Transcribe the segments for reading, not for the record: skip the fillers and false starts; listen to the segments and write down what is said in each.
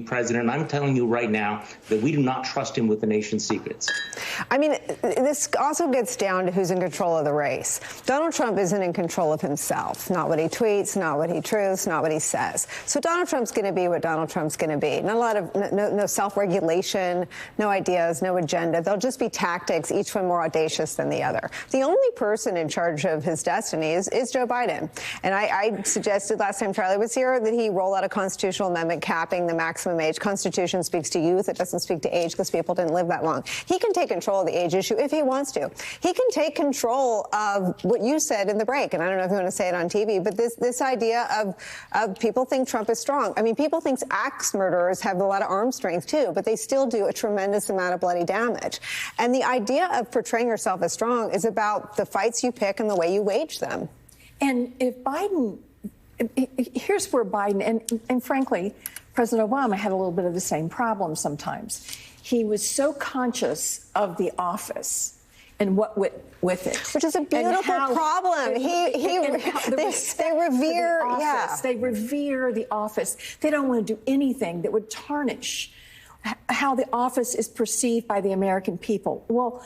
president. I'm telling you right now that we do not trust him with the nation's secrets. I mean, this also gets down to who's in control of the race. Donald Trump isn't in control of himself, not what he tweets, not what he truths, not what he says. So Donald Trump's going to be what Donald Trump's going to be. Not a lot of no self-regulation, no ideas, no agenda. They'll just be tactics, each one more audacious than the other. The only person in charge of his destiny is Joe Biden. And I suggested last time Charlie was here that he roll out a constitutional amendment capping the maximum age. Constitution speaks to youth. It doesn't speak to age because people didn't live that long. He can take control of the age issue if he wants to. He can take control of what you said in the break. And I don't know if you want to say it on TV, but this idea of people think Trump is strong. I mean, people think axe murderers have a lot of arm strength, too, but they still do a tremendous amount of bloody damage. And the idea of portraying yourself as strong is about the fights you pick and the way you wage them. And if Biden, here's where Biden, and frankly, President Obama had a little bit of the same problem sometimes. He was so conscious of the office and what went with it. Which is a beautiful problem. They revere, They revere the office. They don't want to do anything that would tarnish how the office is perceived by the American people. Well,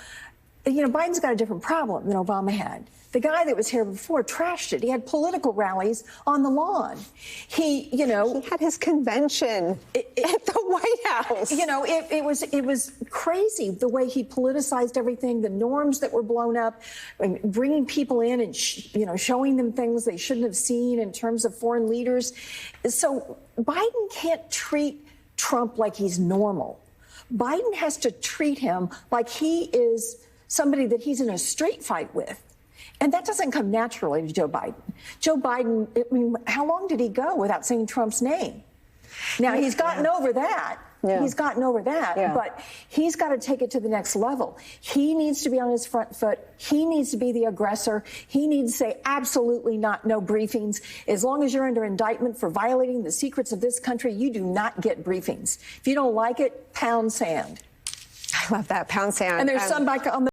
you know, Biden's got a different problem than Obama had. The guy that was here before trashed it. He had political rallies on the lawn. He had his convention at the White House. You know, it was crazy the way he politicized everything, the norms that were blown up, bringing people in and, showing them things they shouldn't have seen in terms of foreign leaders. So Biden can't treat Trump like he's normal. Biden has to treat him like he is somebody that he's in a street fight with. And that doesn't come naturally to Joe Biden. Joe Biden, I mean, how long did he go without saying Trump's name? Now, he's gotten over that. Yeah. He's gotten over that, but he's got to take it to the next level. He needs to be on his front foot. He needs to be the aggressor. He needs to say absolutely not, no briefings. As long as you're under indictment for violating the secrets of this country, you do not get briefings. If you don't like it, pound sand. I love that, pound sand. And there's some back on the